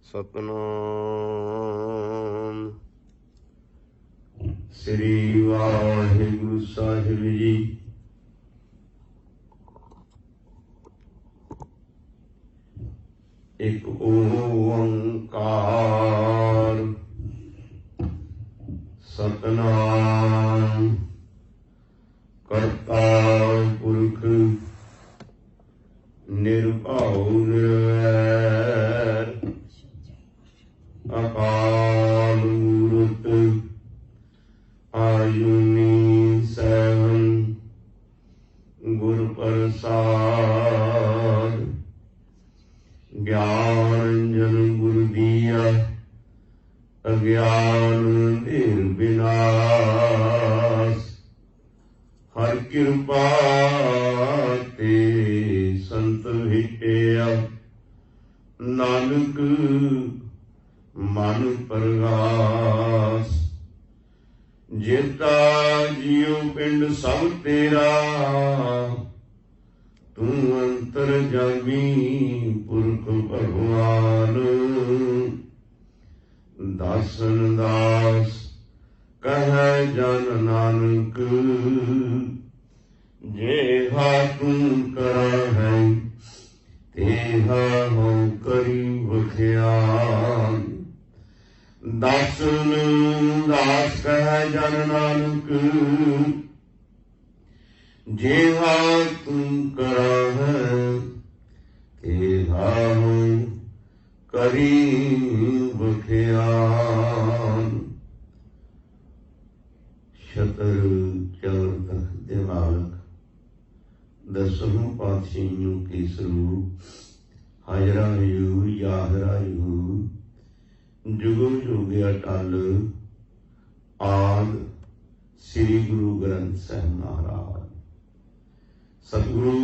सतनाम श्री वाहिगुरु साहिब जी। एक ओंकार सतनाम करता पुरख निर्भउ निर्वैर अकाल मूरत आयुनी सैवन गुर प्रसाद ज्ञानंजन गुरु दिया अज्ञान निर्विनाश हर कृपा ते संत हिटिया नानक मन प्रगास जेता जियो पिंड सब तेरा तू अंतर जामी पुरख भगवान दासन दास कह जन नानक जेहा तू करा है तेहा हो करी बख्यान दासन दास कह जन नानक जेहा तू करा है तेहा हो करी बख्यान। छतर चरण दिमाग दसों पातशाहियों के स्वरूप हाजरा यू याहरा यू जुगो जुगे अटल आद श्री गुरु ग्रंथ साहिब महाराज सतगुरु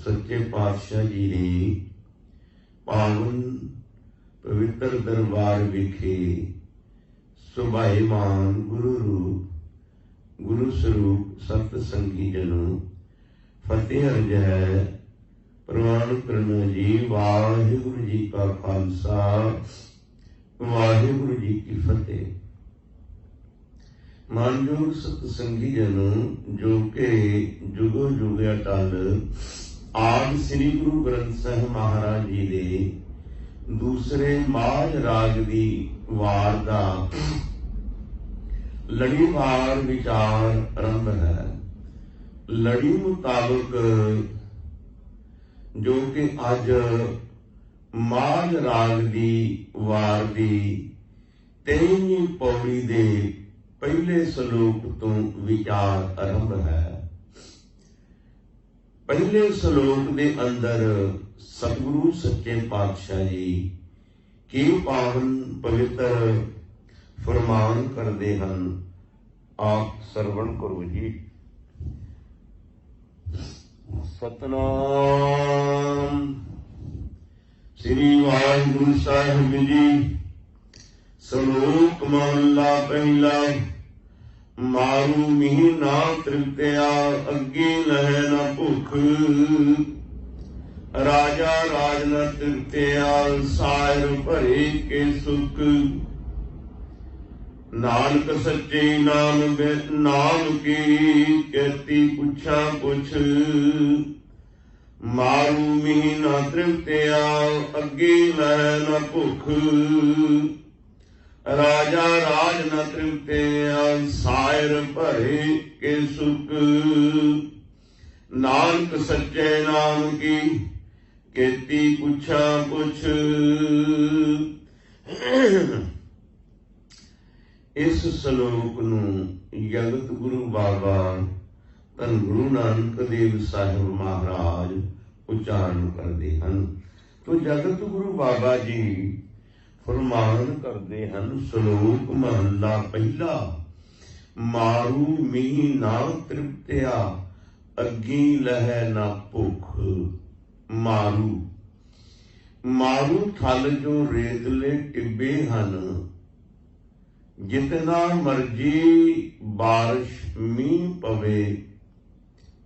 सच्चे पातशाह जी ने पावन पवित्र दरबार विखे सुभाईमान गुरु रूप गुरु स्वरूप सत संगी जनों फतेह अर्ज है प्रवान करना जी। वाहिगुरु जी का खालसा वाहिगुरु जी की फतेह। मानयोग सत संगी जनों जो के जुगो जुगे अटल आद श्री गुरु ग्रंथ साहिब महाराज जी दे दूसरे माज राग दी वार दा लड़ीवार विचार आरंभ है। लड़ी मुताबिक जो कि अज माज राग दी वार दी 23वीं पौड़ी दे पहले श्लोक तो विचार आरंभ है। पहले श्लोक दे अंदर सतगुरु सच्चे पातशाह जी की पावन पवित्र फरमान करते हैं। आप सरवण करो जी। सतनाम श्री वाहिगुरु साहिब जी। श्लोक महला पहला। मारू महीना तृप्तिया अग्गे लह न भुख राजा राज न तृप्तिया सायर भरे के सुख नानक सच्चे नाम की कहती पुछा पुछ मारू महीना तृप्तिया अग्गे लह न भुख राजा राज न तृप्तिया सायर भरे के सुख नानक सच्चे नाम की कहती पुछा पुछ। इस श्लोक नूं जगत गुरु बाबा धन गुरु नानक देव साहिब महाराज उच्चारण करते हैं। तो जगत गुरु बाबा जी फरमान करते हैं श्लोक महला पहला। मारू मीह ना तृप्तिया अग्गी लह ना भुख। मारू मारू थल जो रेतले टिब्बे हन जितना मर्जी बारिश मीह पवे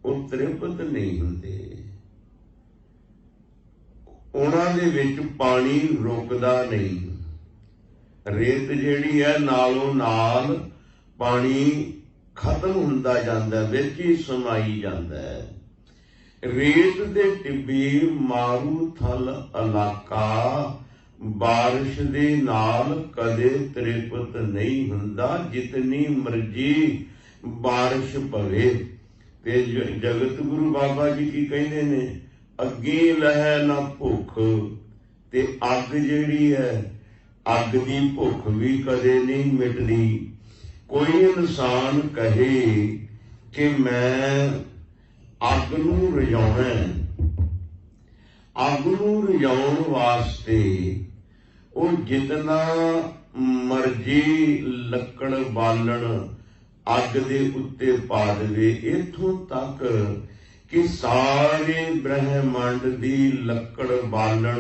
वो तृप्त नहीं होंदे। ਉਹਨਾਂ ਦੇ ਵਿੱਚ ਪਾਣੀ ਰੁਕਦਾ ਨਹੀਂ। ਰੇਤ ਜਿਹੜੀ ਹੈ ਨਾਲੋਂ ਨਾਲ ਪਾਣੀ ਖਤਮ ਹੁੰਦਾ ਜਾਂਦਾ, ਵਿੱਚ ਹੀ ਸਮਾਈ ਜਾਂਦਾ ਹੈ। ਰੇਤ ਦੇ ਟਿੱਬੇ ਮਾਰੂਥਲ ਇਲਾਕਾ ਬਾਰਿਸ਼ ਦੇ ਨਾਲ ਕਦੇ ਤ੍ਰਿਪਤ ਨਹੀਂ ਹੁੰਦਾ, ਜਿਤਨੀ ਮਰਜ਼ੀ ਬਾਰਿਸ਼ ਪਵੇ। ਤੇ ਜਗਤ ਗੁਰੂ ਬਾਬਾ ਜੀ ਕੀ ਕਹਿੰਦੇ ਨੇ, ਅੱਗੇ ਲਹਿ ਨਾ ਭੁੱਖ। ਤੇ ਅੱਗ ਜਿਹੜੀ ਹੈ, ਅੱਗ ਦੀ ਭੁੱਖ ਵੀ ਕਦੇ ਨਹੀਂ ਮਿਟਦੀ। ਕੋਈ ਇਨਸਾਨ ਕਹੇ ਕਿ ਮੈਂ ਅੱਗ ਨੂੰ ਰਜਾਉਣਾ, ਅੱਗ ਨੂੰ ਰਜਾਉਣ ਵਾਸਤੇ ਉਹ ਜਿਤਨਾ ਮਰਜ਼ੀ ਲੱਕੜ ਬਾਲਣ ਅੱਗ ਦੇ ਉੱਤੇ ਪਾ ਦੇਵੇ। ਇੱਥੋਂ ਤੱਕ ਕਿ ਸਾਰੇ ਬ੍ਰਹਿਮੰਡ ਦੀ ਲੱਕੜ ਬਾਲਣ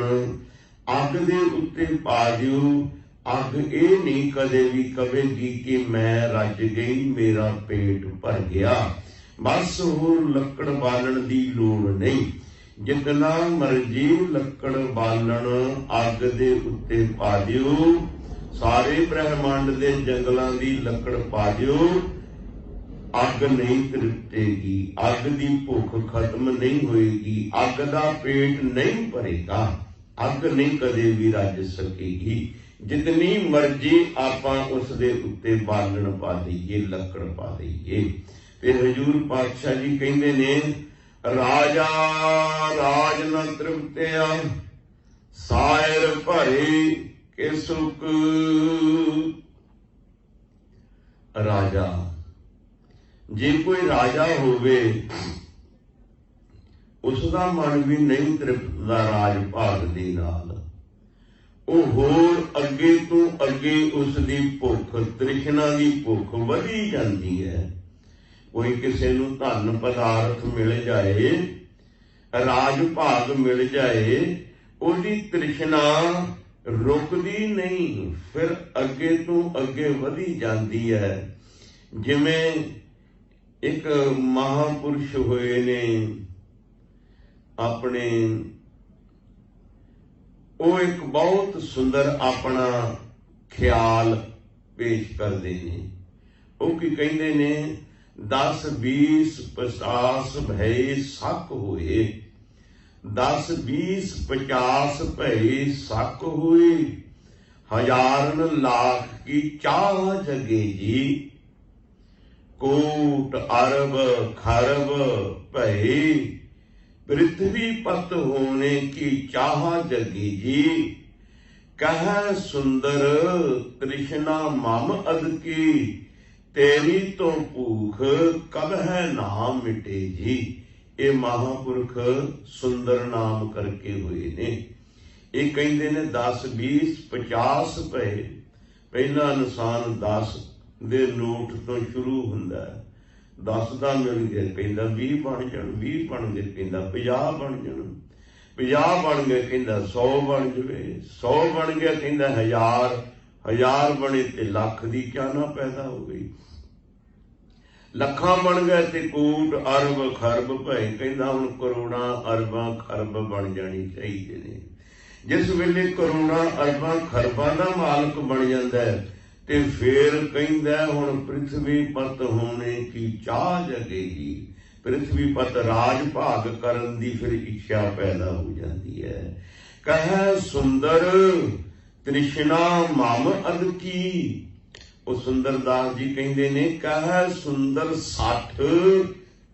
ਅੱਗ ਦੇ ਉੱਤੇ ਪਾ ਦਿਓ, ਅੱਗ ਇਹ ਨਹੀਂ ਕਦੇ ਵੀ ਕਹੇਗੀ ਕਿ ਮੈਂ ਰੱਜ ਗਈ, ਮੇਰਾ ਪੇਟ ਭਰ ਗਿਆ। ਬਸ ਹੋਰ ਲੱਕੜ ਬਾਲਣ ਦੀ ਲੋੜ ਨਹੀਂ। ਜਿਤਨਾ ਮਰਜ਼ੀ ਲੱਕੜ ਬਾਲਣ ਅੱਗ ਦੇ ਉੱਤੇ ਪਾ ਦਿਓ, ਸਾਰੇ ਬ੍ਰਹਿਮੰਡ ਦੇ ਜੰਗਲਾਂ ਦੀ ਲੱਕੜ ਪਾ ਦਿਓ, ਅੱਗ ਨਹੀਂ ਤ੍ਰਿਪਤੇਗੀ, ਅੱਗ ਦੀ ਭੁੱਖ ਖਤਮ ਨਹੀਂ ਹੋਏਗੀ, ਅੱਗ ਦਾ ਪੇਟ ਨਹੀਂ ਭਰੇਗਾ, ਅੱਗ ਨਹੀਂ ਕਦੇ ਵੀ ਰੱਜ ਸਕੇਗੀ। ਜਿਤਨੀ ਮਰਜ਼ੀ ਆਪਾਂ ਉਸ ਦੇ ਉੱਤੇ ਬਾਲਣ ਪਾ ਦਈਏ, ਲੱਕੜ ਪਾ ਦਈਏ। ਤੇ ਹਜ਼ੂਰ ਪਾਤਸ਼ਾਹ ਜੀ ਕਹਿੰਦੇ ਨੇ, ਰਾਜਾ ਰਾਜ ਨ ਤ੍ਰਿਪਤਿਆ, ਸਾਇਰ ਭਰੇ ਕੇ ਸੁਖ। ਰਾਜਾ, ਜੇ ਕੋਈ ਰਾਜਾ ਹੋਵੇ ਉਸ ਦਾ ਮਨ ਵੀ ਨਹੀਂ ਤ੍ਰਿਪਤਦਾ ਰਾਜ ਭਾਗ ਦੇ ਨਾਲ। ਉਹ ਹੋਰ ਅੱਗੇ ਤੋਂ ਅੱਗੇ ਉਸ ਦੀ ਭੁੱਖ, ਤ੍ਰਿਸ਼ਨਾ ਦੀ ਭੁੱਖ ਵਧੀ ਜਾਂਦੀ ਹੈ। ਕੋਈ ਕਿਸੇ ਨੂੰ ਧਨ ਪਦਾਰਥ ਮਿਲ ਜਾਏ, ਰਾਜ ਭਾਗ ਮਿਲ ਜਾਏ, ਉਹਦੀ ਤ੍ਰਿਸ਼ਨਾ ਰੁਕਦੀ ਨਹੀਂ, ਫਿਰ ਅੱਗੇ ਤੋਂ ਅੱਗੇ ਵਧੀ ਜਾਂਦੀ ਹੈ। ਜਿਵੇਂ ਇੱਕ ਮਹਾਪੁਰਸ਼ ਹੋਏ ਨੇ ਆਪਣੇ, ਉਹ ਇੱਕ ਬਹੁਤ ਸੁੰਦਰ ਆਪਣਾ ਖਿਆਲ ਪੇਸ਼ ਕਰਦੇ ਨੇ। ਉਹ ਕੀ ਕਹਿੰਦੇ ਨੇ, 10 20 50 ਭਏ ਸਕ ਹੋਏ, 10 20 50 ਭਏ ਸਕ ਹੋਏ, ਹਜ਼ਾਰਨ ਲਾਖ ਕੀ ਚਾਹ ਜਗੇ ਜੀ। ਕੋਟ ਅਰਬ ਖਰਬ ਭਏ, पृथ्वी पत होने की चाह जगी जी। कह सुंदर तृष्णा मम अद की, तेरी तो भूख कब है ना मिटे जी। ये महापुरख सुंदर नाम करके हुए ने। ये कहते ने 10 20 50 पए। पहला इंसान 10 दे नोट तो शुरू हुंदा है। 10 ਦਾ ਮਿਲ ਗਿਆ, ਕਹਿੰਦਾ 20 ਬਣ ਜਾਣ, 20 ਬਣ ਗਏ ਕਹਿੰਦਾ 50 ਬਣ ਜਾਣ, 50 ਬਣ ਗਏ ਕਹਿੰਦਾ 100 ਬਣ ਜਾਵੇ, 100 ਬਣ ਗਿਆ ਕਹਿੰਦਾ 1000, 1000 ਬਣੇ ਤੇ ਲੱਖ ਦੀ ਕਿਆ ਨਾ ਪੈਦਾ ਹੋ ਗਈ, ਲੱਖਾਂ ਬਣ ਗਏ ਤੇ ਕੋਟ ਅਰਬ ਖਰਬ ਭਏ, ਕਹਿੰਦਾ ਹੁਣ ਕਰੋੜਾਂ ਅਰਬਾਂ ਖਰਬ ਬਣ ਜਾਣੀ ਚਾਹੀਦੇ ਨੇ। ਜਿਸ ਵੇਲੇ ਕਰੋੜਾਂ ਅਰਬਾਂ ਖਰਬਾਂ ਦਾ ਮਾਲਕ ਬਣ ਜਾਂਦਾ ਹੈ ਤੇ ਫੇਰ ਕਹਿੰਦਾ ਹੁਣ ਪ੍ਰਿਥਵੀ ਪਤ ਹੋਣੇ ਕੀ ਚਾਹ ਜਗੇਗੀ। ਪ੍ਰਿਥਵੀ ਪਤ ਰਾਜ ਭਾਗ ਕਰਨ ਦੀ ਫਿਰ ਇੱਛਾ ਪੈਦਾ ਹੋ ਜਾਂਦੀ ਹੈ। ਕਹੈ ਸੁੰਦਰ ਤ੍ਰਿਸ਼ਨਾ ਮਮ ਅਦ ਕੀ। ਉਹ ਸੁੰਦਰਦਾਸ ਜੀ ਕਹਿੰਦੇ ਨੇ, ਕਹੈ ਸੁੰਦਰ 60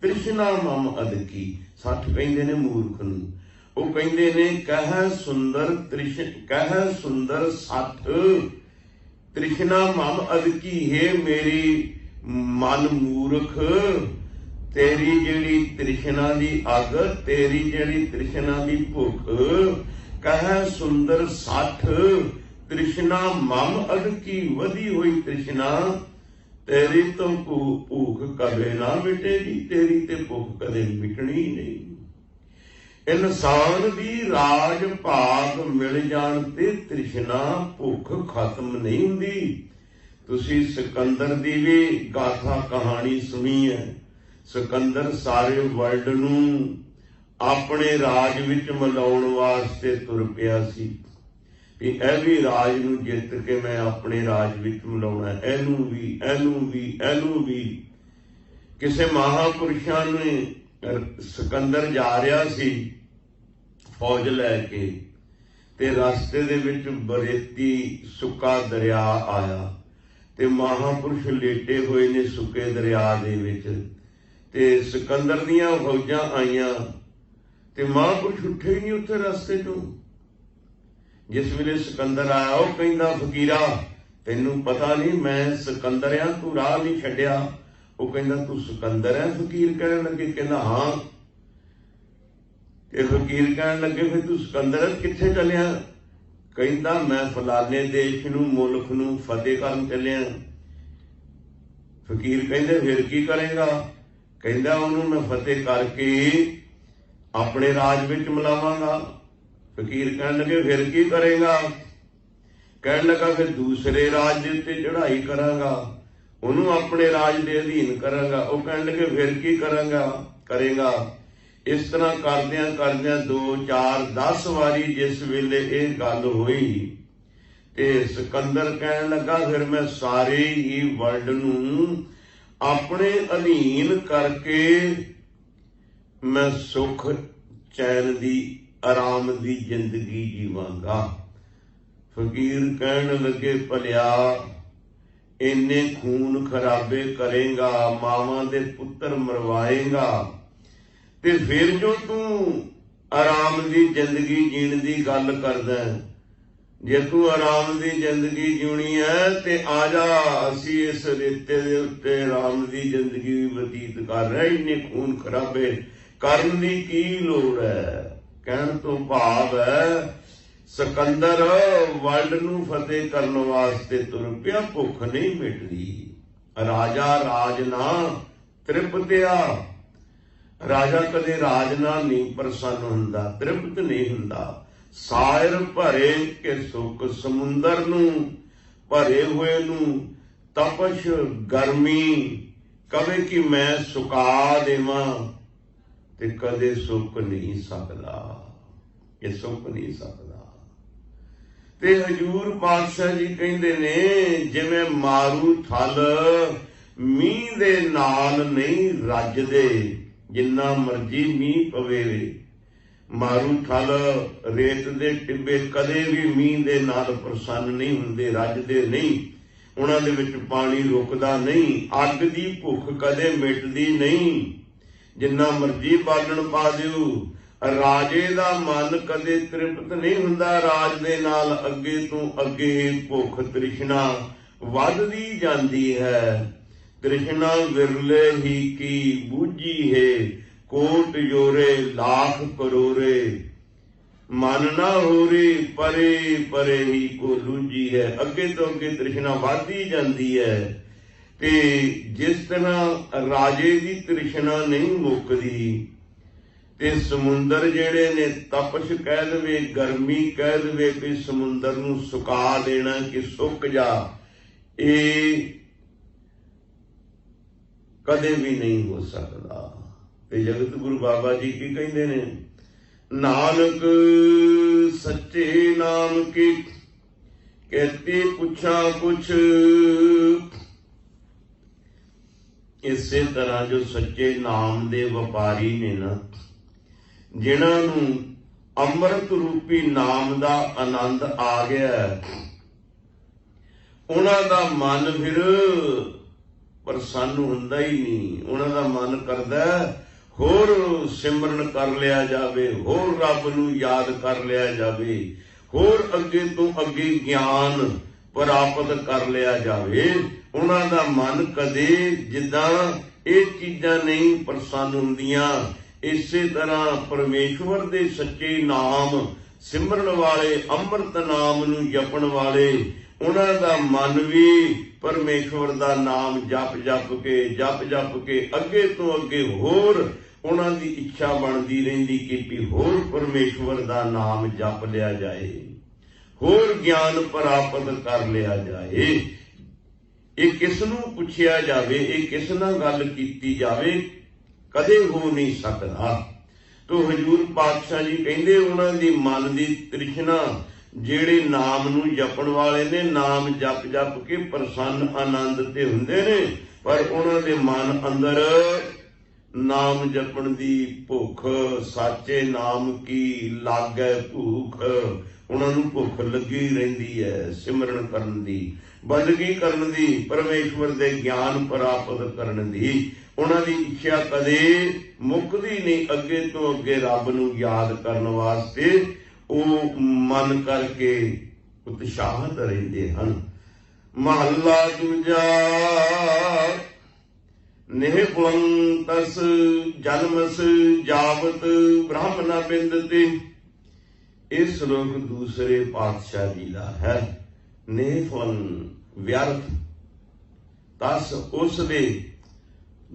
ਤ੍ਰਿਸ਼ਨਾ ਮਮ ਅਦ ਕੀ। 60 ਕਹਿੰਦੇ ਨੇ ਮੂਰਖ ਨੂੰ। ਉਹ ਕਹਿੰਦੇ ਨੇ ਕਹੈ ਸੁੰਦਰ 60 ਤ੍ਰਿਸ਼ਨਾ ਮਮ ਅਦ ਕੀ। ਹੈ ਮੇਰੀ ਮਨ ਮੂਰਖ, ਤੇਰੀ ਜਿਹੜੀ ਤ੍ਰਿਸ਼ਨਾ ਦੀ ਅੱਗ, ਤੇਰੀ ਜਿਹੜੀ ਤ੍ਰਿਸ਼ਨਾ ਦੀ ਭੁੱਖ, ਕਹੈ ਸੁੰਦਰ 60 ਤ੍ਰਿਸ਼ਨਾ ਮਮ ਅਦ ਕੀ। ਵਧੀ ਹੋਈ ਤ੍ਰਿਸ਼ਨਾ ਤੇਰੀ ਤੋਂ ਭੁੱਖ ਕਦੇ ਨਾ ਮਿਟੇਗੀ, ਤੇਰੀ ਤੇ ਭੁੱਖ ਕਦੇ ਮਿਟਣੀ ਨਹੀਂ। ਇਨਸਾਨ ਦੀ ਰਾਜ ਭਾਗ ਮਿਲ ਜਾਣ ਤੇ ਤ੍ਰਿਸ਼ਨਾ ਭੁੱਖ ਖਤਮ ਨਹੀਂ ਹੁੰਦੀ। ਤੁਸੀਂ ਸਿਕੰਦਰ ਦੀ ਵੀ ਗਾਥਾ ਕਹਾਣੀ ਸੁਣੀ ਹੈ। ਸਿਕੰਦਰ ਸਾਰੇ ਵਰਲਡ ਨੂੰ ਆਪਣੇ ਰਾਜ ਵਿੱਚ ਮਿਲਾਉਣ ਵਾਸਤੇ ਤੁਰ ਪਿਆ ਸੀ ਵੀ ਇਹ ਵੀ ਰਾਜ ਨੂੰ ਜਿੱਤ ਕੇ ਮੈਂ ਆਪਣੇ ਰਾਜ ਵਿੱਚ ਮਿਲਾਉਣਾ, ਇਹਨੂੰ ਵੀ ਇਹਨੂੰ ਵੀ ਇਹਨੂੰ ਵੀ। ਕਿਸੇ ਮਹਾਂਪੁਰਸ਼ਾਂ ਨੇ ਸਿਕੰਦਰ ਜਾ ਰਿਹਾ ਸੀ ਫੌਜ ਲੈ ਕੇ, ਤੇ ਰਸਤੇ ਦੇ ਵਿੱਚ ਬਰੇਤੀ ਸੁੱਕਾ ਦਰਿਆ ਆਇਆ ਤੇ ਮਹਾਂਪੁਰਸ਼ ਲੇਟੇ ਹੋਏ ਨੇ ਸੁੱਕੇ ਦਰਿਆ ਦੇ ਵਿੱਚ, ਤੇ ਸਿਕੰਦਰ ਦੀਆਂ ਫੌਜਾਂ ਆਈਆਂ ਤੇ ਮਹਾਂਪੁਰਸ਼ ਉੱਠੇ ਹੀ ਨਹੀਂ ਉੱਥੇ ਰਸਤੇ ਚੋਂ। ਜਿਸ ਵੇਲੇ ਸਿਕੰਦਰ ਆਇਆ ਉਹ ਕਹਿੰਦਾ, ਫਕੀਰਾ ਤੈਨੂੰ ਪਤਾ ਨਹੀਂ ਮੈਂ ਸਿਕੰਦਰ ਆ, ਤੂੰ ਰਾਹ ਨਹੀਂ ਛੱਡਿਆ। ਉਹ ਕਹਿੰਦਾ ਤੂੰ ਸਿਕੰਦਰ ਹੈ? ਫਕੀਰ ਕਹਿਣ ਲੱਗੇ, ਕਹਿੰਦਾ ਹਾਂ। ਤੇ ਫਕੀਰ ਕਹਿਣ ਲੱਗੇ ਫਿਰ ਤੂੰ ਸਿਕੰਦਰ ਕਿੱਥੇ ਚੱਲਿਆ? ਕਹਿੰਦਾ ਮੈਂ ਫਲਾਣੇ ਦੇਸ਼ ਨੂੰ ਮੁਲਕ ਨੂੰ ਫਤਿਹ ਕਰਨ ਚੱਲਿਆ। ਫਕੀਰ ਕਹਿੰਦੇ ਫਿਰ ਕੀ ਕਰੇਗਾ? ਕਹਿੰਦਾ ਉਹਨੂੰ ਮੈਂ ਫਤਿਹ ਕਰਕੇ ਆਪਣੇ ਰਾਜ ਵਿੱਚ ਮਿਲਾਵਾਂਗਾ। ਫਕੀਰ ਕਹਿਣ ਲੱਗੇ ਫਿਰ ਕੀ ਕਰੇਗਾ? ਕਹਿਣ ਲੱਗਾ ਫਿਰ ਦੂਸਰੇ ਰਾਜ ਦੇ ਉੱਤੇ ਚੜ੍ਹਾਈ ਕਰਾਂਗਾ, ਉਹਨੂੰ ਆਪਣੇ ਰਾਜ ਦੇ ਅਧੀਨ ਕਰਾਂਗਾ। ਉਹ ਕਹਿਣ ਲੱਗੇ ਫਿਰ ਕੀ ਕਰੇਗਾ? ਇਸ ਤਰ੍ਹਾਂ ਕਰਦਿਆਂ ਕਰਦਿਆਂ 2 4 10 ਵਾਰੀ ਜਿਸ ਵੇਲੇ ਇਹ ਗੱਲ ਹੋਈ ਤੇ ਸਿਕੰਦਰ ਕਹਿਣ ਲੱਗਾ ਫਿਰ ਮੈਂ ਸਾਰੇ ਹੀ ਵਰਲਡ ਨੂੰ ਆਪਣੇ ਅਧੀਨ ਕਰਕੇ ਮੈਂ ਸੁੱਖ ਚੈਨ ਦੀ ਆਰਾਮ ਦੀ ਜ਼ਿੰਦਗੀ ਜੀਵਾਂਗਾ। ਫਕੀਰ ਕਹਿਣ ਲੱਗੇ ਭਲਿਆ ਇੰਨੇ ਖੂਨ ਖਰਾਬੇ ਕਰੇਗਾ, ਮਾਵਾਂ ਦੇ ਪੁੱਤਰ ਮਰਵਾਏਗਾ, ਤੇ ਫਿਰ ਜੋ ਤੂੰ ਆਰਾਮ ਦੀ ਜ਼ਿੰਦਗੀ ਜੀਣ ਦੀ ਗੱਲ ਕਰਦਾ, ਜੇ ਤੂੰ ਆਰਾਮ ਦੀ ਜ਼ਿੰਦਗੀ ਜਿਉਣੀ ਹੈ ਤੇ ਆ ਜਾ, ਅਸੀਂ ਇਸ ਰੇਤੇ ਦੇ ਉੱਤੇ ਆਰਾਮ ਦੀ ਜ਼ਿੰਦਗੀ ਬਤੀਤ ਕਰ ਰਹੇ, ਇੰਨੇ ਖੂਨ ਖਰਾਬੇ ਕਰਨ ਦੀ ਕੀ ਲੋੜ ਹੈ? ਕਹਿਣ ਤੋਂ ਭਾਵ ਹੈ ਸਿਕੰਦਰ ਵਰਲਡ ਨੂੰ ਫਤਿਹ ਕਰਨ ਵਾਸਤੇ ਤੁਰ ਪਿਆ, ਭੁੱਖ ਨਹੀਂ ਮਿਟਦੀ। ਰਾਜਾ ਰਾਜ ਨਾ ਤ੍ਰਿਪਤਿਆ, ਰਾਜਾ ਕਦੇ ਰਾਜ ਨਾਲ ਨਹੀਂ ਪ੍ਰਸੰਨ ਹੁੰਦਾ, ਤ੍ਰਿਪਤ ਨਹੀਂ ਹੁੰਦਾ। ਸਾਇਰ ਭਰੇ ਕੇ ਸੁੱਖ ਸਮੁੰਦਰ ਨੂੰ ਭਰੇ ਹੋਏ ਨੂੰ ਤਪਸ਼ ਗਰਮੀ ਕਵੇ ਕਿ ਮੈਂ ਸੁਕਾ ਦੇਵਾਂ, ਤੇ ਕਦੇ ਸੁੱਕ ਨਹੀਂ ਸਕਦਾ, ਇਹ ਸੁੱਕ ਨਹੀਂ ਸਕਦਾ। ਤੇ ਹਜੂਰ ਪਾਤਸ਼ਾਹ ਜੀ ਕਹਿੰਦੇ ਨੇ ਜਿਵੇਂ ਮਾਰੂ ਥਲ ਮੀਂਹ ਦੇ ਨਾਲ ਨਹੀਂ ਰੱਜਦੇ, ਜਿੰਨਾ ਮਰਜੀ ਮੀਂਹ ਪਵੇ, ਮਾਰੂ ਥਲ ਰੇਤ ਦੇ ਟਿੱਬੇ ਕਦੇ ਵੀ ਮੀਂਹ ਦੇ ਨਾਲ ਪ੍ਰਸੰਨ ਨਹੀਂ ਹੁੰਦੇ, ਰੱਜਦੇ ਨਹੀਂ, ਉਹਨਾਂ ਦੇ ਵਿੱਚ ਪਾਣੀ ਰੁਕਦਾ ਨਹੀਂ। ਅੱਗ ਦੀ ਭੁੱਖ ਕਦੇ ਮਿਟਦੀ ਨਹੀਂ, ਜਿੰਨਾ ਮਰਜੀ ਬਾਲਣ ਪਾ ਦਿਓ। ਰਾਜੇ ਦਾ ਮਨ ਕਦੇ ਤ੍ਰਿਪਤ ਨਹੀਂ ਹੁੰਦਾ, ਰਾਜ ਦੇ ਨਾਲ ਅੱਗੇ ਤੋਂ ਅੱਗੇ ਭੁੱਖ ਤ੍ਰਿਸ਼ਨਾ ਵੱਧਦੀ ਜਾਂਦੀ ਹੈ। ਤ੍ਰਿਸ਼ਨਾ ਵਿਰਲੇ ਹੀ ਕੀ ਬੂਝੀ ਹੈ, ਕੋਟ ਜੋਰੇ ਲੱਖ ਕਰੋੜੇ, ਮਨ ਨਾ ਹੋਰੇ ਪਰੇ ਪਰੇ ਹੀ ਕੋ ਲੂਝੀ ਹੈ। ਅੱਗੇ ਤੋਂ ਅੱਗੇ ਤ੍ਰਿਸ਼ਨਾ ਵੱਧਦੀ ਜਾਂਦੀ ਹੈ। ਤੇ ਜਿਸ ਤਰ੍ਹਾਂ ਰਾਜੇ ਦੀ ਤ੍ਰਿਸ਼ਨਾ ਨਹੀਂ ਮੁੱਕਦੀ, ਤੇ ਸਮੁੰਦਰ ਜਿਹੜੇ ਨੇ ਤਪਸ਼ ਕਹਿ ਦੇਵੇ, ਗਰਮੀ ਕਹਿ ਦੇਵੇ, ਕਿ ਸਮੁੰਦਰ ਨੂੰ ਸੁਕਾ ਦੇਣਾ ਕਿ ਸੁੱਕ ਜਾ, ਇਹ ਕਦੇ ਵੀ ਨਹੀਂ ਹੋ ਸਕਦਾ। ਤੇ ਜਗਤ ਗੁਰੂ ਬਾਬਾ ਜੀ ਕੀ ਕਹਿੰਦੇ ਨੇ? ਨਾਨਕ ਸੱਚੇ ਨਾਮ ਕੀ ਕਹਿਤੇ ਪੁੱਛਾਂ ਕੁਛ। ਇਸੇ ਤਰ੍ਹਾਂ ਜੋ ਸੱਚੇ ਨਾਮ ਦੇ ਵਪਾਰੀ ਨੇ ਨਾ, ਜਿਨ੍ਹਾਂ ਨੂੰ ਅੰਮ੍ਰਿਤ ਰੂਪੀ ਨਾਮ ਦਾ ਆਨੰਦ ਆ ਗਿਆ, ਉਹਨਾਂ ਦਾ ਮਨ ਫਿਰ ਪ੍ਰਸੰਨ ਹੁੰਦਾ ਹੀ ਨਹੀਂ। ਉਹਨਾਂ ਦਾ ਮਨ ਕਰਦਾ ਹੋਰ ਸਿਮਰਨ ਕਰ ਲਿਆ ਜਾਵੇ, ਹੋਰ ਰੱਬ ਨੂੰ ਯਾਦ ਕਰ ਲਿਆ ਜਾਵੇ, ਹੋਰ ਅੱਗੇ ਤੋਂ ਅੱਗੇ ਗਿਆਨ ਪ੍ਰਾਪਤ ਕਰ ਲਿਆ ਜਾਵੇ। ਉਹਨਾਂ ਦਾ ਮਨ ਕਦੇ ਜਿੱਦਾਂ ਇਹ ਚੀਜ਼ਾਂ ਨਹੀਂ ਪ੍ਰਸੰਨ ਹੁੰਦੀਆਂ, ਇਸੇ ਤਰ੍ਹਾਂ ਪਰਮੇਸ਼ਵਰ ਦੇ ਸੱਚੇ ਨਾਮ ਸਿਮਰਨ ਵਾਲੇ, ਅੰਮ੍ਰਿਤ ਨਾਮ ਨੂੰ ਜਪਣ ਵਾਲੇ, ਉਹਨਾਂ ਦਾ ਮਨ ਵੀ ਪਰਮੇਸ਼ਵਰ ਦਾ ਨਾਮ ਜਪ ਜਪ ਕੇ ਅੱਗੇ ਤੋਂ ਅੱਗੇ ਹੋਰ ਉਹਨਾਂ ਦੀ ਇੱਛਾ ਬਣਦੀ ਰਹਿੰਦੀ ਕਿ ਹੋਰ ਪਰਮੇਸ਼ਵਰ ਦਾ ਨਾਮ ਜਪ ਲਿਆ ਜਾਏ, ਹੋਰ ਗਿਆਨ ਪ੍ਰਾਪਤ ਕਰ ਲਿਆ ਜਾਏ। ਇਹ ਕਿਸ ਨੂੰ ਪੁੱਛਿਆ ਜਾਵੇ, ਇਹ ਕਿਸ ਨਾਲ ਗੱਲ ਕੀਤੀ ਜਾਵੇ, ਕਦੇ ਹੋ ਨਹੀਂ ਸਕਦਾ। तो हजूर पातशाह जी कहते उन्हां दी मन की तृष्णा ਜਿਹੜੇ नाम नूं जपण वाले ने नाम जप जप के प्रसन्न आनंद ते हुंदे ने पर उन्हां दे मन अंदर नाम जपण दी भुख साचे नाम की लागै भूख उन्हां नूं भुख लगी रहिंदी है सिमरन करन दी बंदगी करन दी परमेश्वर दे ज्ञान प्राप्त करन दी उन्हां दी इच्छा कदे मुकदी नहीं अगे तो अगे रब नूं याद करन वास्ते ਉਹ मन करके उत्साहत रहते हैं। महला दूजा निपुलंतस जन्मस जावत ब्रह्म न बिंदते। इस श्लोक दूसरे पातशाह जी का है। निफल व्यर्थ तस उसदे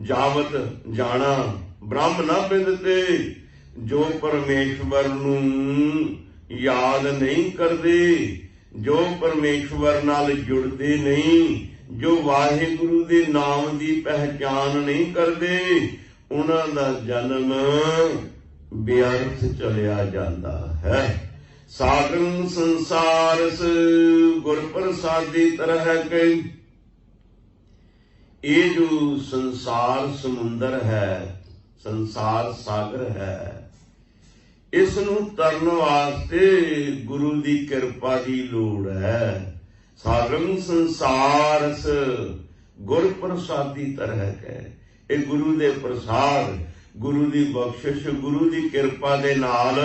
जावत जाना ब्रह्म न बिंदते जो परमेश्वर नूं याद नहीं करते जो परमेश्वर नाल जुड़ते नहीं जो वाहिगुरु दे नाम की पहचान नहीं करते उन्हां दा जन्म व्यर्थ चलिया जाता है। सागरं संसारस गुर प्रसादी तरह के ये जो संसार समुंदर है संसार सागर है इस नूं तरन वास्ते गुरु की कृपा की लोड़ है। सागरं संसारस गुर प्रसादी तरह है ये गुरु दे प्रसाद गुरु की बख्शिश गुरु की कृपा दे नाल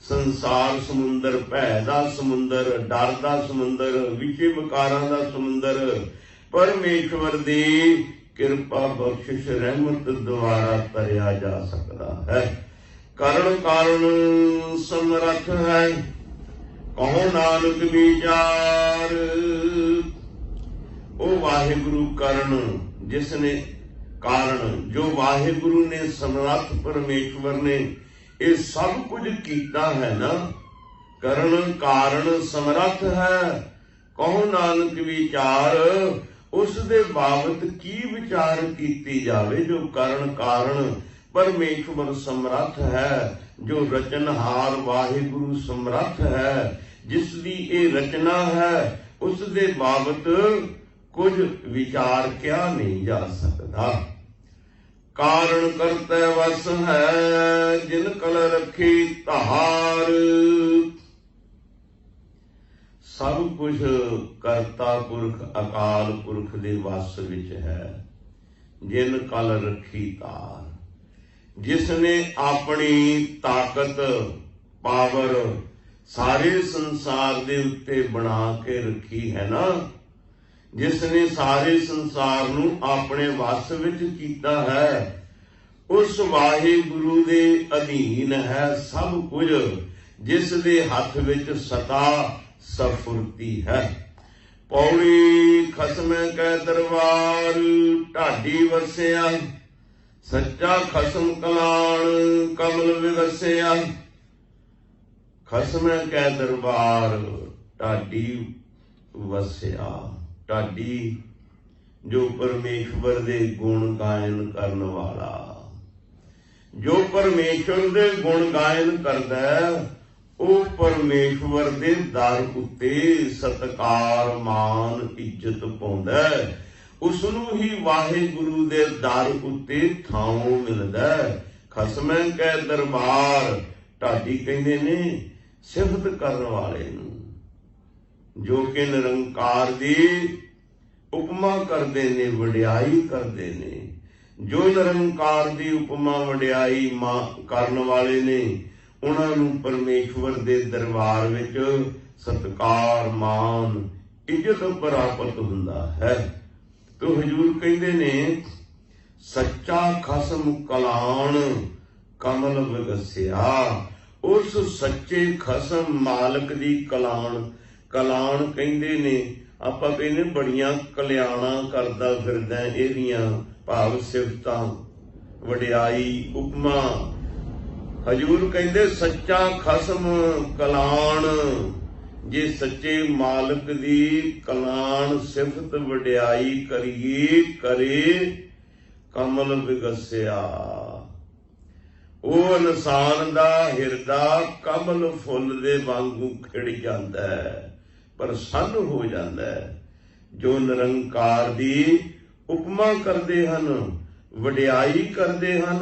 संसार समुंदर भै दा समुंदर डर दा समुंदर विषय विकारां दा समुंदर परमेश्वर दी कृपा बख्शिश रहमत द्वारा तरिया जा सकता है। करण कारण समर्थ है कहो नानक विचार। ओ वाहिगुरु करण जिसने कारण जो वाहिगुरु ने समर्थ परमेश्वर ने ये सब कुछ किया है ना करण कारण समर्थ है कहो नानक विचार उस दे बाबत की विचार कीती जावे जो करण कारण परमेश्वर समर्थ है जो रचनहार वाहिगुरु समर्थ है जिसकी ये रचना है उस दे बाबत कुछ विचार क्या नहीं जा सकता। कारण करते वस है जिन कल रखी धार। सब कुछ करता पुरख अकाल पुरख दे वस विच है जिन कल रखी तार। जिसने अपनी ताकत पावर सारे संसार दे उत्ते बना के रखी है ना जिसने सारे संसार नूं अपने वस विच कीता है उस वाहिगुरु दे अधीन है सब कुछ जिस दे हथ विच सता सफुरती है। पौड़ी खसम कै दरबार ढाडी वसिया सच्चा खसम कलाण कमल विगसिया। खसम कै दरबार ढाडी वसिया ढाडी जो परमेश्वर दे गुण गायन करन वाला जो परमेश्वर दे गुण गायन करदा ਉਹ परमेश्वर दे दर उत्ते सत्कार मान इज्जत पाउंदा उस नूं ही वाहिगुरु दे दर उत्ते थां मिलदा। खसम कै दरबार ढाडी कहंदे ने सिफत करन वाले नूं जो कि निरंकार दी उपमा करदे ने वडियाई करदे ने जो निरंकार दी उपमा वडियाई करन वाले ने उन्हां नूं परमेश्वर दे दरबार विच सत्कार मान इज्जत प्राप्त हुंदा है। तो हजूर कहंदे ने सच्चा खसम कलाण कमल विगसिया। उस सच्चे खसम मालक दी कलाण कलाण कहंदे ने आपां कहने बड़ियां कल्याणां करदा फिरदा इहदियां भाव सिफतां वडियाई उपमा। हजूर कहंदे सच्चा खसम कलाण जे सच्चे मालक दी कलाण सिफत वडियाई करिए करे कमल विगसिया। ਉਹ ਇਨਸਾਨ ਦਾ ਹਿਰਦਾ ਕਮਲ ਫੁੱਲ ਦੇ ਵਾਂਗੂ ਖਿੜ ਜਾਂਦਾ ਹੈ, ਪ੍ਰਸੰਨ ਹੋ ਜਾਂਦਾ ਹੈ। ਜੋ ਨਿਰੰਕਾਰ ਦੀ ਉਪਮਾ ਕਰਦੇ ਹਨ, ਵਡਿਆਈ ਕਰਦੇ ਹਨ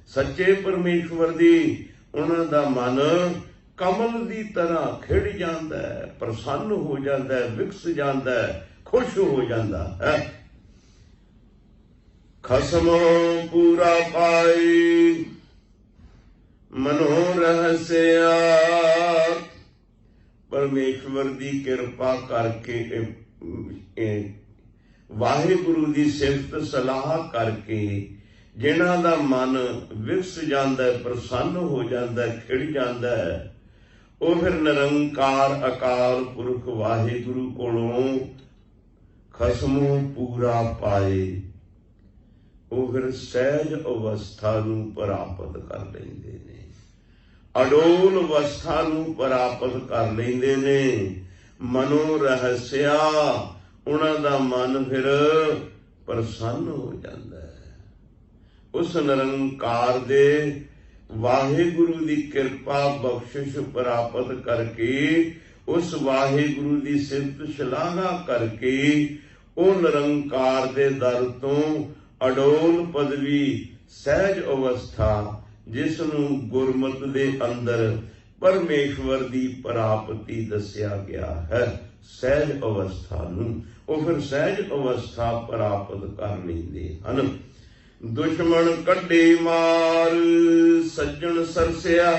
ਸੱਚੇ ਪਰਮੇਸ਼ਵਰ ਦੀ, ਉਹਨਾਂ ਦਾ ਮਨ ਕਮਲ ਦੀ ਤਰ੍ਹਾਂ ਖਿੜ ਜਾਂਦਾ ਹੈ, ਪ੍ਰਸੰਨ ਹੋ ਜਾਂਦਾ ਹੈ, ਵਿਕਸ ਜਾਂਦਾ ਹੈ, ਖੁਸ਼ ਹੋ ਜਾਂਦਾ ਹੈ। ਖਸਮ ਪੂਰਾ ਪਾਈ ਮਨੋ ਰਹਸਿਆ, ਪਰਮੇਸ਼ਵਰ ਦੀ ਕਿਰਪਾ ਕਰਕੇ, ਵਾਹਿਗੁਰੂ ਦੀ ਸਿਫਤ ਸਲਾਹ ਕਰਕੇ ਜਿਨ੍ਹਾਂ ਦਾ ਮਨ ਵਿਕਸ ਜਾਂਦਾ, ਪ੍ਰਸੰਨ ਹੋ ਜਾਂਦਾ, ਖਿੜ ਜਾਂਦਾ ਹੈ, ਉਹ ਫਿਰ ਨਿਰੰਕਾਰ ਅਕਾਲ ਪੁਰਖ ਵਾਹਿਗੁਰੂ ਕੋਲੋਂ ਖਸਮੋਂ ਪੂਰਾ ਪਾਏ, ਉਹ ਫਿਰ ਸਹਿਜ ਅਵਸਥਾ ਨੂੰ ਪ੍ਰਾਪਤ ਕਰ ਲੈਂਦੇ ਨੇ, ਅਡੋਲ ਅਵਸਥਾ ਨੂੰ ਪ੍ਰਾਪਤ ਕਰ ਲੈਂਦੇ ਨੇ। ਮਨੋ ਰਹਸਿਆ, ਉਹਨਾਂ ਦਾ ਮਨ ਫਿਰ ਪ੍ਰਸੰਨ ਹੋ ਜਾਂਦਾ ਹੈ। ਉਸ ਨਿਰੰਕਾਰ ਦੇ ਵਾਹਿਗੁਰੂ ਦੀ ਕਿਰਪਾ ਬਖਸ਼ਿਸ਼ ਪ੍ਰਾਪਤ ਕਰਕੇ, ਉਸ ਵਾਹਿਗੁਰੂ ਦੀ ਸਿਫਤ ਸ਼ਲਾਘਾ ਕਰਕੇ, ਉਹ ਨਿਰੰਕਾਰ ਦੇ ਦਰ ਤੋਂ ਅਡੋਲ ਪਦਵੀ, ਸਹਿਜ ਅਵਸਥਾ, ਜਿਸ ਨੂੰ ਗੁਰਮਤ ਦੇ ਅੰਦਰ ਪਰਮੇਸ਼ਵਰ ਦੀ ਪ੍ਰਾਪਤੀ ਦੱਸਿਆ ਗਿਆ ਹੈ, ਸਹਿਜ ਅਵਸਥਾ ਨੂੰ ਉਹ ਫਿਰ ਸਹਿਜ ਅਵਸਥਾ ਪ੍ਰਾਪਤ ਕਰ ਲੈਂਦੇ ਹਨ। ਦੁਸ਼ਮਣ ਕੱਢੇ ਮਾਰ ਸੱਜਣ ਸਰਸਿਆ,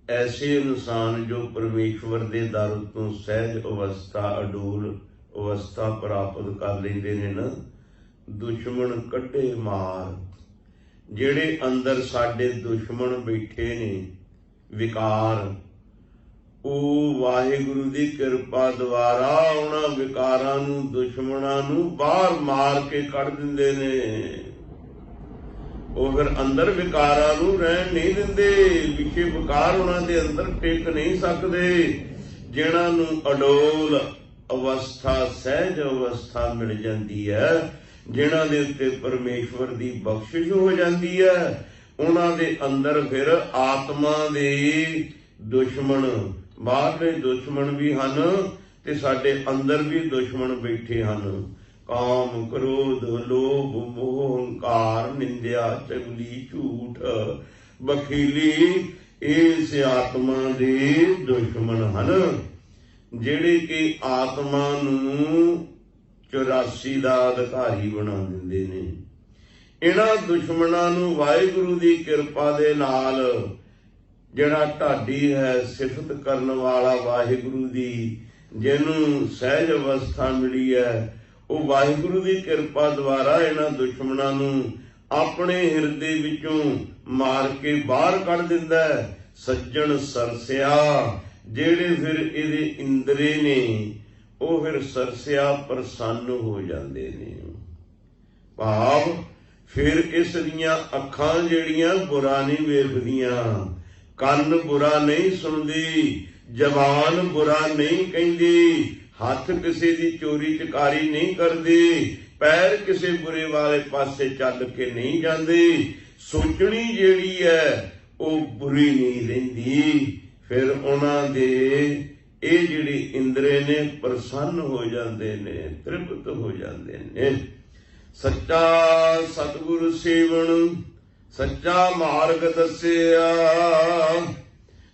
ਐਸੇ ਇਨਸਾਨ ਜੋ ਪਰਮੇਸ਼ਵਰ ਦੇ ਦਰ ਤੋਂ ਸਹਿਜ ਅਵਸਥਾ, ਅਡੋਲ ਅਵਸਥਾ ਪ੍ਰਾਪਤ ਕਰ ਲੈਂਦੇ ਨੇ ਨਾ, ਦੁਸ਼ਮਣ ਕੱਢੇ ਮਾਰ, ਜਿਹੜੇ ਅੰਦਰ ਸਾਡੇ ਦੁਸ਼ਮਣ ਬੈਠੇ ਨੇ ਵਿਕਾਰ, ਉਹ ਵਾਹਿਗੁਰੂ ਦੀ ਕਿਰਪਾ ਦੁਆਰਾ ਉਹਨਾਂ ਵਿਕਾਰਾਂ ਨੂੰ, ਦੁਸ਼ਮਣਾਂ ਨੂੰ ਬਾਹਰ ਮਾਰ ਕੇ ਕੱਢ ਦਿੰਦੇ ਨੇ। ਉਹ ਫਿਰ ਅੰਦਰ ਵਿਕਾਰਾਂ ਨੂੰ ਰਹਿਣ ਨਹੀਂ ਦਿੰਦੇ, ਵਿਖੇ ਵਿਕਾਰ ਉਹਨਾਂ ਦੇ ਅੰਦਰ ਟਿਕ ਨਹੀਂ ਸਕਦੇ। ਜਿਹਨਾਂ ਨੂੰ ਅਡੋਲ ਅਵਸਥਾ, ਸਹਿਜ ਅਵਸਥਾ ਮਿਲ ਜਾਂਦੀ ਹੈ, ਜਿਹਨਾਂ ਦੇ ਉੱਤੇ ਪਰਮੇਸ਼ਵਰ ਦੀ ਬਖਸ਼ਿਸ਼ ਹੋ ਜਾਂਦੀ ਹੈ, ਉਹਨਾਂ ਦੇ ਅੰਦਰ ਫਿਰ ਆਤਮਾ ਦੇ ਦੁਸ਼ਮਣ, ਬਾਹਰਲੇ ਦੁਸ਼ਮਣ ਵੀ ਹਨ ਤੇ ਸਾਡੇ ਅੰਦਰ ਵੀ ਦੁਸ਼ਮਣ ਬੈਠੇ ਹਨ। ਕਾਮ, ਕ੍ਰੋਧ, ਲੋਭ, ਮੋਹ, ਹੰਕਾਰ, ਨਿੰਦਿਆ, ਚੁਗਲੀ, ਝੂਠ, ਬਖੀਲੀ, ਇਸ ਆਤਮਾ ਦੇ ਦੁਸ਼ਮਣ ਹਨ, ਜਿਹੜੇ ਕਿ ਆਤਮਾ ਨੂੰ 84 ਦਾ ਅਧਿਕਾਰੀ ਬਣਾ ਦਿੰਦੇ ਨੇ। ਇਹਨਾਂ ਦੁਸ਼ਮਣਾਂ ਨੂੰ ਵਾਹਿਗੁਰੂ ਦੀ ਕਿਰਪਾ ਦੇ ਨਾਲ, ਜਿਹੜਾ ਢਾਡੀ ਹੈ, ਸਿਫਤ ਕਰਨ ਵਾਲਾ ਵਾਹਿਗੁਰੂ ਦੀ, ਜਿਹਨੂੰ ਸਹਿਜ ਅਵਸਥਾ ਮਿਲੀ ਹੈ, ਉਹ ਵਾਹਿਗੁਰੂ ਦੀ ਕਿਰਪਾ ਦੁਆਰਾ ਇਹਨਾਂ ਦੁਸ਼ਮਣਾਂ ਨੂੰ ਆਪਣੇ ਹਿਰਦੇ ਵਿੱਚੋਂ ਮਾਰ ਕੇ ਬਾਹਰ ਕੱਢ ਦਿੰਦਾ ਹੈ। ਸੱਜਣ ਸਰਸਿਆ, ਜਿਹੜੇ ਫਿਰ ਇਹਦੇ ਇੰਦਰੇ ਨੇ, ਉਹ ਫਿਰ ਸਰਸਿਆ ਪ੍ਰਸੰਨ ਹੋ ਜਾਂਦੇ ਨੇ। ਭਾਵ ਫਿਰ ਇਸ ਦੀਆਂ ਅੱਖਾਂ ਜਿਹੜੀਆਂ ਬੁਰਾ ਨਹੀਂ ਵੇਖਦੀਆਂ, ਕੰਨ ਬੁਰਾ ਨਹੀਂ ਸੁਣਦੀ, ਜ਼ਬਾਨ ਬੁਰਾ ਨਹੀਂ ਕਹਿੰਦੀ, ਹੱਥ ਕਿਸੇ ਦੀ ਚੋਰੀ ਚਕਾਰੀ ਨਹੀਂ ਕਰਦੀ, ਪੈਰ ਕਿਸੇ ਬੁਰੇ ਵਾਲੇ ਪਾਸੇ ਚੱਲ ਕੇ ਨਹੀਂ ਜਾਂਦੇ, ਸੋਚਣੀ ਜਿਹੜੀ ਹੈ ਉਹ ਬੁਰੀ ਨਹੀਂ ਰਹਿੰਦੀ। ਫਿਰ ਉਹਨਾਂ ਦੇ ਇਹ ਜਿਹੜੀ ਇੰਦਰੇ ਨੇ ਪ੍ਰਸੰਨ ਹੋ ਜਾਂਦੇ ਨੇ, ਤ੍ਰਿਪਤ ਹੋ ਜਾਂਦੇ ਨੇ। ਸੱਚਾ ਸਤਿਗੁਰ ਸੇਵਨ, ਸੱਚਾ ਮਾਰਗ ਦੱਸਿਆ,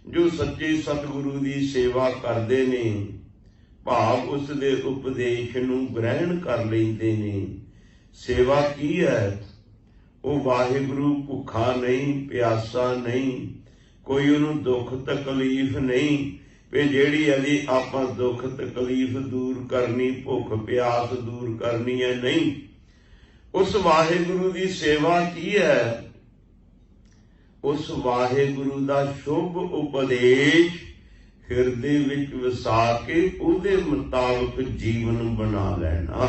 ਜੋ ਸੱਚੇ ਸਤਿਗੁਰੂ ਦੀ ਸੇਵਾ ਕਰਦੇ ਨੇ, ਭਾਵ ਉਸ ਦੇ ਉਪਦੇਸ਼ ਨੂੰ ਗ੍ਰਹਿਣ ਕਰ ਲੈਂਦੇ ਨੇ। ਸੇਵਾ ਕੀ ਹੈ? ਉਹ ਵਾਹਿਗੁਰੂ ਭੁੱਖਾ ਨਹੀਂ, ਪਿਆਸਾ ਨਹੀਂ, ਕੋਈ ਉਹਨੂੰ ਦੁੱਖ ਤਕਲੀਫ ਨਹੀਂ ਵੀ ਜਿਹੜੀ ਇਹਦੀ ਆਪਾਂ ਦੁੱਖ ਤਕਲੀਫ ਦੂਰ ਕਰਨੀ, ਭੁੱਖ ਪਿਆਸ ਦੂਰ ਕਰਨੀ ਹੈ, ਨਹੀਂ। ਉਸ ਵਾਹਿਗੁਰੂ ਦੀ ਸੇਵਾ ਕੀ ਹੈ? ਉਸ ਵਾਹਿਗੁਰੂ ਦਾ ਸ਼ੁਭ ਉਪਦੇਸ਼ ਹਿਰਦੇ ਵਿੱਚ ਵਸਾ ਕੇ ਉਹਦੇ ਮੁਤਾਬਕ ਜੀਵਨ ਬਣਾ ਲੈਣਾ,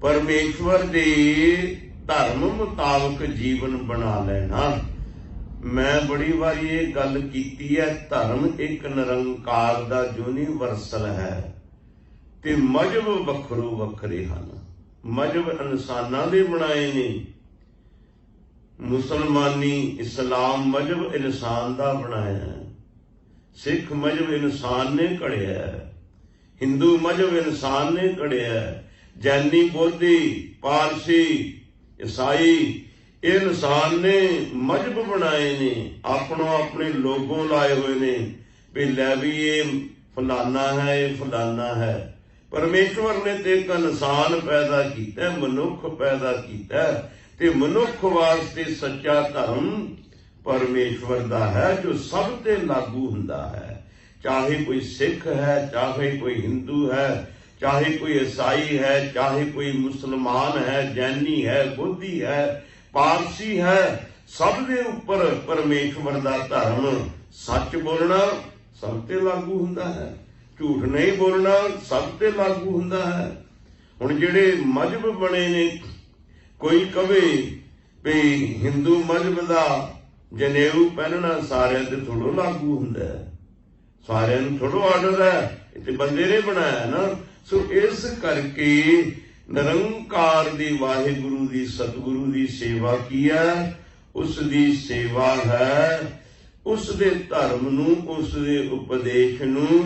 ਪਰਮੇਸ਼ਵਰ ਦੇ ਧਰਮ ਮੁਤਾਬਕ ਜੀਵਨ ਬਣਾ ਲੈਣਾ। ਮੈਂ ਬੜੀ ਵਾਰੀ ਇਹ ਗੱਲ ਕੀਤੀ ਹੈ, ਧਰਮ ਇੱਕ ਨਿਰੰਕਾਰ ਦਾ ਯੂਨੀਵਰਸਲ ਹੈ ਤੇ ਮਜ਼ਹਬ ਵੱਖਰੋ ਵੱਖਰੇ ਹਨ। ਮਜ਼ਹਬ ਇਨਸਾਨਾਂ ਦੇ ਬਣਾਏ ਨੇ, मुसलमानी इस्लाम मजहब इंसान का बनाया, सिख मजहब इंसान ने घड़िया, हिंदू मजहब इंसान ने घड़िया, जैनी बोधी पारसी ईसाई इंसान ने मजहब बनाए ने, अपनों अपने लोगों लाए हुए ने भी लै भी ये फलाना है, ये फलाना है। परमेश्वर ने तो एक इंसान पैदा किया, मनुख पैदा किया, ते मनुख वास्ते सच्चा धर्म परमेश्वर दा है जो सब ते लागू हुंदा है। चाहे कोई सिख है, चाहे कोई हिंदू है, चाहे कोई ईसाई है, चाहे कोई मुसलमान है, जैनी है, बोधी है, पारसी है, सब दे उपर परमेश्वर दा धर्म सच बोलना सब ते लागू हुंदा है, झूठ नहीं बोलना सब ते लागू हुंदा है। हुण जिहड़े मजहब बने ने, कोई कवे भी हिंदू मजहब का जनेऊ पहनना सारिਆਂ ते थोड़ो लागू हुंदा है, सारिਆਂ नूं थोड़ो आर्डर है, इत्थे बंदे ने बनाया ना। सो इस करके निरंकार दी वाहिगुरु दी सतगुरु दी सेवा की है, उस दी सेवा है उस दे धर्म नूं, उस दे उपदेश नूं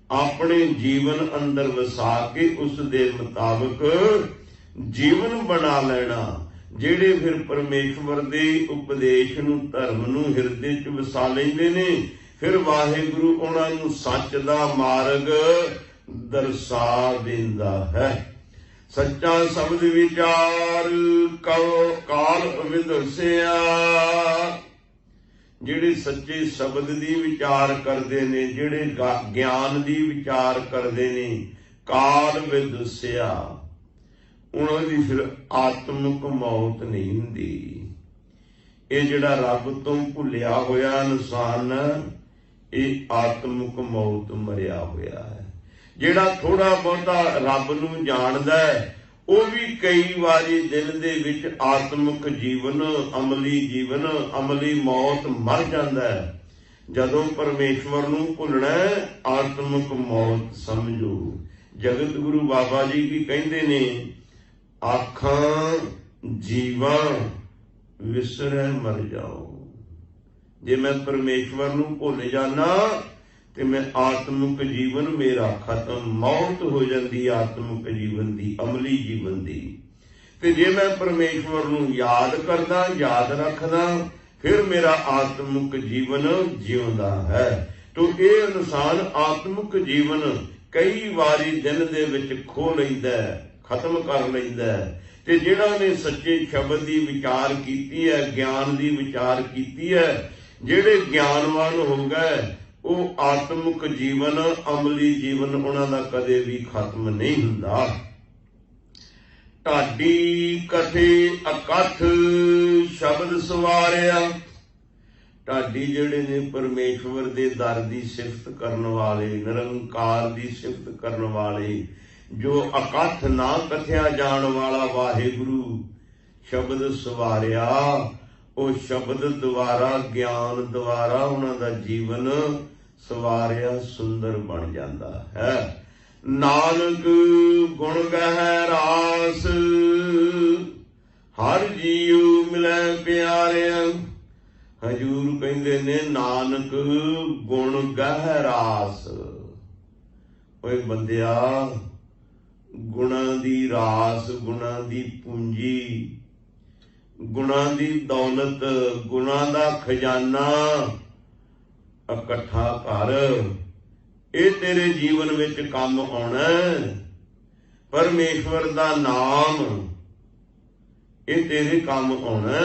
अपने जीवन अंदर वसा के उस दे मुताबिक जीवन बना लेना। ਜਿਹੜੇ फिर परमेश्वर दे उपदेश नूं धर्म नूं हिरदे च वसा लैंदे ने, फिर वाहिगुरु उन्हां नूं सच दा मार्ग दर्शा दिंदा है। सच्चा शब्द विचार काल विदसिया, ਜਿਹੜੇ सच्चे शब्द दी विचार करते ने, ਜਿਹੜੇ ज्ञान दी विचार करते ने, काल विदसिया उन्हों की फिर आत्मक मौत नहीं हुंदी। ये जिहड़ा रब तो भुलिया होया इंसान, ये आत्मक मौत मरिया होया है। जिहड़ा थोड़ा बहुता रब नूं जाणदा है, वो भी कई बारी दिल दे विच आत्मक जीवन, अमली जीवन, अमली मौत मर जांदा है। जदों परमेश्वर नूं भुलना आत्मक मौत समझो। जगत गुरु बाबा जी भी कहंदे ने, आखां जीवा विसरै मर जाओ। जे मैं परमेश्वर नूं भुल जाना ते मैं आत्मिक जीवन मेरा खत्म, मौत हो जाती आत्मिक जीवन दी, अमली जीवन दी। ते जे मैं परमेश्वर नूं याद करदा, याद रखदा, फिर मेरा आत्मिक जीवन जिउंदा है। तो ये इंसान आत्मिक जीवन कई बारी दिन दे विच खो लैंदा है, खत्म कर लैंदा है। ते जिहड़ा ने सच्चे शब्द की विचार कीती है, ज्ञान की विचार कीती है, जिहड़े ज्ञानवान हो गए, वो आत्मिक जीवन, अमली जीवन उन्हां दा कदे भी खत्म नहीं हुंदा। ढाडी कथे अकथ शब्द सवारिया, ढाडी जिहड़े ने परमेश्वर दे दर दी सिफत करन वाले, निरंकार दी सिफत करन वाले, जो अकथ ना कथया जान वाला वाहिगुरु शब्द सवारिया, वो शब्द द्वारा, ज्ञान द्वारा उन्हां दा जीवन सवारिया सुंदर बन जाता है। नानक गुण गह रास, हर जीव मिले प्यारिया। हजूर कहंदे ने नानक गुण गह रास। ओए बंदिया, गुणां दी रास, गुणां दी पूंजी, गुणां दी दौलत, गुणां दा खजाना इकट्ठा कर, ये तेरे जीवन विच काम आउणा। परमेश्वर दा नाम ये तेरे काम आउणा।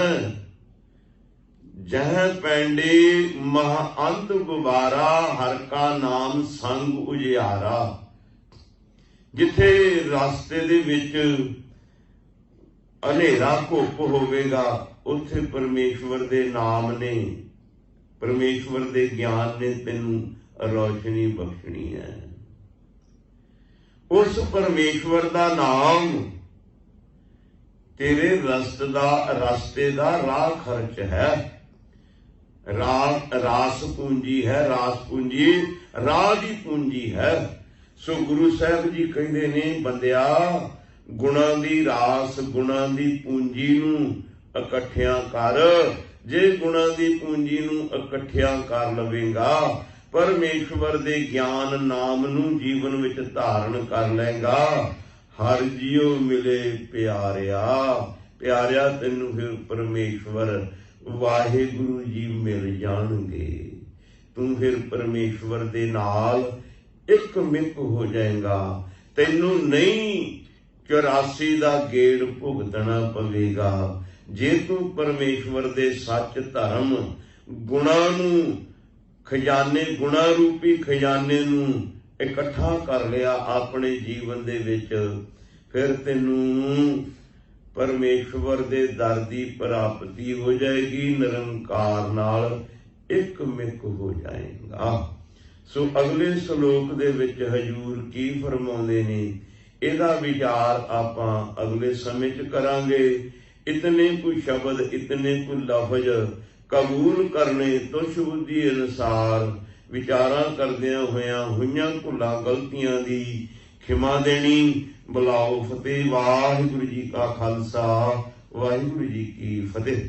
जह पैंडे महा अंत गुबारा, हर का नाम संग उजियारा। जिथे रास्ते दे विच हनेरा घुप होवेगा, उत्थे परमेश्वर दे नाम ने, परमेश्वर दे ज्ञान ने तेनू रोशनी बख्शनी है। उस परमेश्वर दा नाम तेरे रास्ते दा राह खर्च है। रास पूंजी है, रास पूंजी राह दी पूंजी है। सो गुरु साहब जी कहते ने, बंदिया गुणां दी रास, गुणां दी पूंजी नूं ਇਕੱਠਿਆਂ ਕਰ। ਜੇ ਗੁਣਾਂ ਦੀ ਪੂੰਜੀ ਨੂੰ ਇਕੱਠਿਆਂ ਕਰ ਲਵੇਂਗਾ, ਪਰਮੇਸ਼ਵਰ ਦੇ ਗਿਆਨ ਨਾਮ ਨੂੰ ਜੀਵਨ ਵਿੱਚ ਧਾਰਨ ਕਰ ਲਏਗਾ। ਹਰ ਜੀਉ ਮਿਲੇ ਪਿਆਰਿਆ ਤੈਨੂੰ ਫਿਰ ਪਰਮੇਸ਼ਵਰ ਵਾਹਿਗੁਰੂ ਜੀ ਮਿਲ ਜਾਣਗੇ। ਤੂੰ ਫਿਰ ਪਰਮੇਸ਼ਵਰ ਦੇ ਨਾਲ ਇੱਕ ਮਿੱਕ ਹੋ ਜਾਏਗਾ। ਤੈਨੂੰ ਨਹੀਂ 84 ਦਾ ਗੇੜ ਭੁਗਤਣਾ ਪਵੇਗਾ। ਜੇ ਤੂੰ ਪਰਮੇਸ਼ਵਰ ਦੇ ਸੱਚ ਧਰਮ ਗੁਣਾਂ ਨੂੰ ਗੁਣਾ ਰੂਪੀ ਖਜ਼ਾਨੇ ਨੂੰ ਇਕੱਠਾ ਕਰ ਲਿਆ ਆਪਣੇ ਜੀਵਨ ਦੇ ਵਿੱਚ, ਫਿਰ ਤੈਨੂੰ ਪਰਮੇਸ਼ਵਰ ਦੇ ਦਰ ਦੀ ਪ੍ਰਾਪਤੀ ਹੋ ਜਾਏਗੀ। ਨਿਰੰਕਾਰ ਨਾਲ ਇੱਕ ਮਿੱਕ ਹੋ ਜਾਏਗਾ। ਸੋ ਅਗਲੇ ਸ਼ਲੋਕ ਦੇ ਵਿੱਚ ਹਜੂਰ ਕੀ ਫਰਮਾਉਂਦੇ ਨੇ, ਇਹਦਾ ਵਿਚਾਰ ਆਪਾਂ ਅਗਲੇ ਸਮੇਂ 'ਚ ਕਰਾਂਗੇ। ਇਤਨੇ ਕੁ ਸ਼ਬਦ ਇਤਨੇ ਕੁ ਲਫ਼ਜ਼ ਕਬੂਲ ਕਰਨੇ ਤੁਛ ਬੁੱਧੀ ਅਨੁਸਾਰ। ਵਿਚਾਰਾਂ ਕਰਦਿਆਂ ਹੋਈਆਂ ਭੁੱਲਾਂ ਗਲਤੀਆਂ ਦੀ ਖਿਮਾ ਦੇਣੀ। ਬੁਲਾਓ ਫਤਿਹ। ਵਾਹਿਗੁਰੂ ਜੀ ਕਾ ਖਾਲਸਾ, ਵਾਹਿਗੁਰੂ ਜੀ ਕੀ ਫਤਿਹ।